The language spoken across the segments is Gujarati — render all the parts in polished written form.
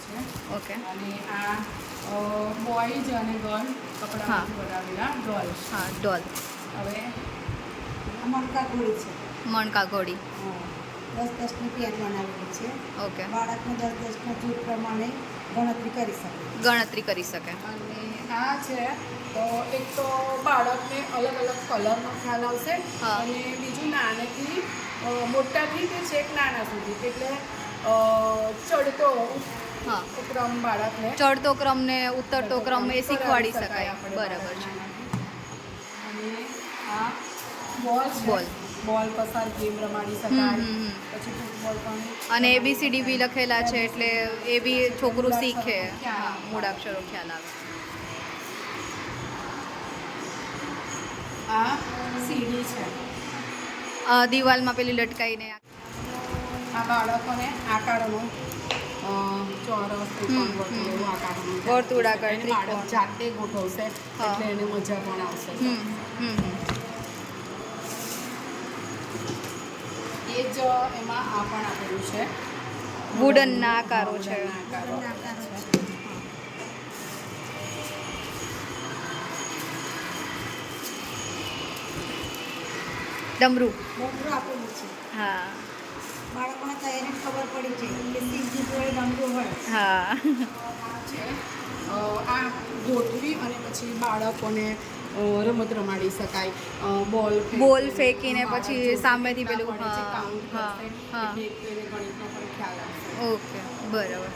છે. ઓકે. અને આ બોયઝ અને ગર્લ કપડામાંથી બનાવેલા ડોલ. હા, ડોલ. હવે મણકા ઘોડી છે. મણકા ઘોડી. 10-10ની પેર બનાવેલી છે. ઓકે. બાળકને 10-10ના જૂથ પ્રમાણે ગણતરી કરી શકે. ગણતરી કરી શકે. અને આ છે તો એક તો બાળકને અલગ અલગ કલરનો ખ્યાલ આવશે. હા. અને બીજું નાનેથી મોટાથી તે છેક નાના સુધી એટલે ચડતો હા. ક્રમ બાળકને ચડતો ક્રમ ને ઉતરતો ક્રમ એ શીખવાડી શકાય. આપણે બરાબર છે. અને આ બોલ છે. બોલ. બોલ પસાર ગેમ રમાડી શકાય. પછી ફૂટબોલ પણ. અને ABCD બી લખેલા છે એટલે એ બી છોકરું શીખે. મૂળાક્ષરો હા, મૂળાક્ષરો ખ્યાલ આવે. આ સીડી છે. દિવાલમાં પેલી લટકાઈને. આ બાળકોને આકારનો ચોરસ ત્રિકોણ વર્તુળ એવું આકારનું વર્તુળાકાર એને બાળક જાતે ગોઠવશે એટલે એને મજા પણ આવશે. એ જ એમાં આ પણ આપેલું છે. વુડનના આકારો છે. ડમરું આપેલું છે. હા. બાળકોને તો એને ખબર પડી છે કે સીધી જોડે ડમરું હોય. હા. આ ગોઠવી અને પછી બાળકોને રમત રમાડી શકાય. બોલ ફેંકીને પછી સામેથી પેલું. કાઉન્ટ હા. કરશે હા. એટલે એને ગણિતનો પણ ખ્યાલ આવશે. ઓકે, બરાબર.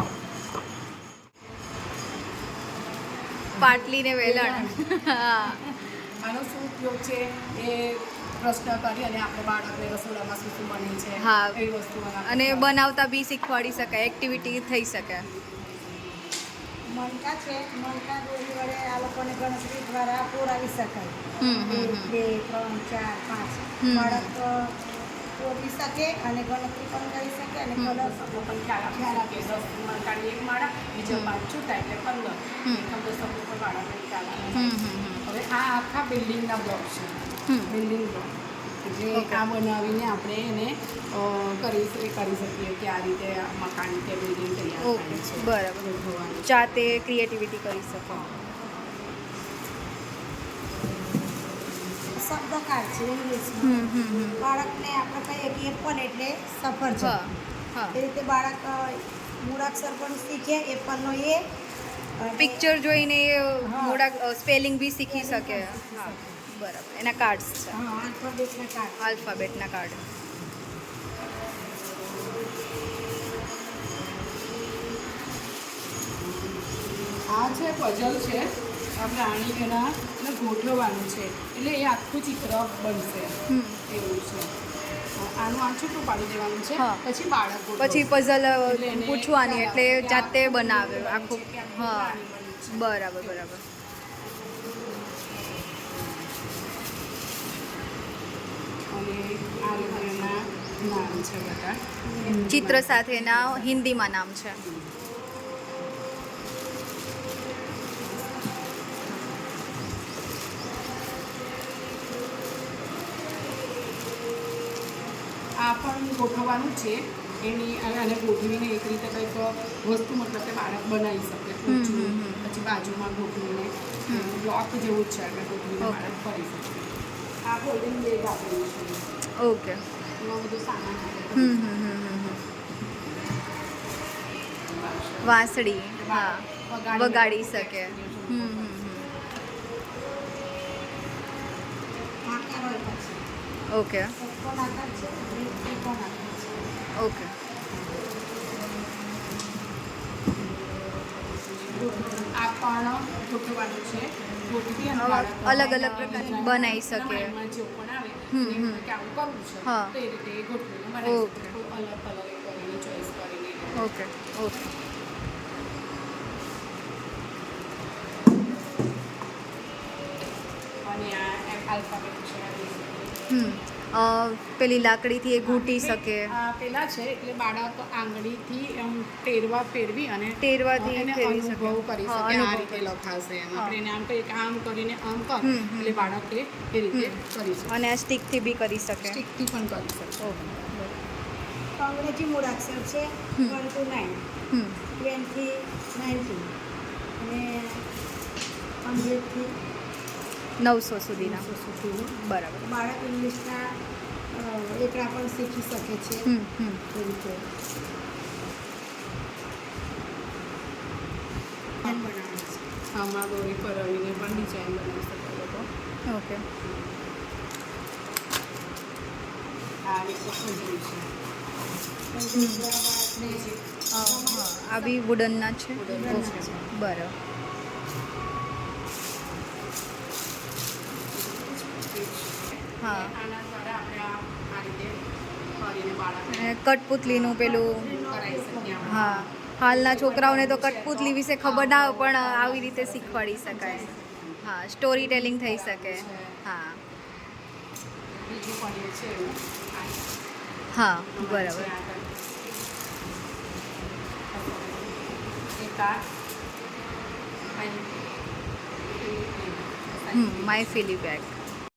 પાટલી ને વેલણ. હા. આનો શું ઉપયોગ છે એ પ્રશ્ન કરી અને આપણે બાળકને રસોડામાં શું શું બને છે હા. એવી વસ્તુ અને બનાવતા બી શીખવાડી શકાય, એક્ટિવિટી થઈ શકે. મણકા છે. મણકા દોરી વડે આ લોકોને ગણતરી દ્વારા પુરાવી શકાય. 1, 2, 3, 4, 5 બાળક પૂરી શકે અને ગણતરી પણ કરી શકે અને કલર શબ્દો પણ ખ્યાલ આપે. 10 મણકાની એક માળા, બીજા 5 છૂટા એટલે 15 શબ્દો પણ બાળકને ખ્યાલ આવે. હવે આ આખા બિલ્ડિંગના બ્લોક છે. બિલ્ડિંગ બ્લોક એટલે આ બનાવીને આપણે એને કરી શકીએ કે આ રીતે મકાન કે બિલ્ડિંગ તૈયાર થાય છે. બરાબર. જાતે ક્રિએટિવિટી કરી શકો. શબ્દ કાર્ડ છે ઇંગ્લિશમાં. બાળકને આપણે કહીએ કે એપલ એટલે સફરજન. હા. એ રીતે બાળક મૂળાક્ષર પણ શીખે. એપલનો એ પિક્ચર જોઈને સ્પેલિંગ બી શીખી શકે. હા, બરાબર. એના કાર્ડ્સ છે. આલ્ફાબેટના કાર્ડ. આલ્ફાબેટના કાર્ડ. આ છે પઝલ છે. આપણે એના ગોઠવવાનું છે એટલે એ આખું ચિત્ર બનશે એવું છે. આનું આ છૂટું પાડી દેવાનું છે. પછી બાળક પછી પઝલ પૂછવાની એટલે જાતે બનાવે આખું. હા, બરાબર. અને આ રીતે એના નામ છે બધા. ચિત્ર સાથેના હિન્દીમાં નામ છે. આ પણ ગોઠવવાનું છે. અને ગોઠવીને એક રીતે કંઈક વસ્તુ મતલબ કે બાળક બનાવી શકે. પછી બાજુમાં ગોઠવીને બ્લોક જેવું જ છે એટલે ગોઠવીને બાળક કરી શકે. આ હોલ્ડિંગ બેગ આપેલું છે. ઓકે. એમાં બધું સામાન. વાંસળી. હા, વગાડી શકે. ઓકે. ઓકે. આ પણ ગોઠવવાનું છે. ગોઠવી અને અલગ અલગ પ્રકારની બનાવી શકે. એમાં જે પણ આવે કે આવું કરવું છે તો એ રીતે ગોઠવીને બનાવી શકે. અલગ કલર કરીને ચોઈસ કરીને. ઓકે. અને આ આલ્ફાબેટ છે. પેલી લાકડીથી એ ઘૂંટી શકે. પેલા છે એટલે બાળક આંગળીથી એમ ફેરવી અને ટેરવાથી એને ફેરવી શકે. અનુભવ કરી શકે. આ રીતે લખાશે એમ આપણે એને આમ કહીએ કે આમ કરીને આમ કર એટલે બાળક એ રીતે કરી શકે. અને આ સ્ટીકથી બી કરી શકે. સ્ટીકથી પણ કરી શકે. ઓકે. અંગ્રેજી મૂળાક્ષર છે હમ. 1 to 9, હમ 20 થી 19 અને 100 થી 900 સુધીના 900 સુધીનું. બરાબર. બાળક ઇંગ્લિશના એકડા પણ શીખી શકે છે હમ હમ એ રીતે બનાવે છે. આમાં દોરી ફરવીને પણ ડિઝાઇન બનાવી શકે લોકો. ઓકે. આ રીતે ખુલ્લી છે. પણ જો બાળકને હા આ બી વુડનના છે. Wooden ઓકે છે. બરાબર. હા. આના દ્વારા આપણે આ રીતે ફરીને બાળકને અને કઠપુતલીનું પેલું કરાવી શકીએ આપણે. હા હાલના છોકરાઓને તો કઠપુતલી વિશે ખબર ના હોય પણ આવી રીતે શીખવાડી શકાય. હા સ્ટોરી ટેલિંગ થઈ શકે. હા બીજું પણ એ છે એવું. હા અમારે બરાબર. છે આગળ. એક આ માય ફિલી બેગ.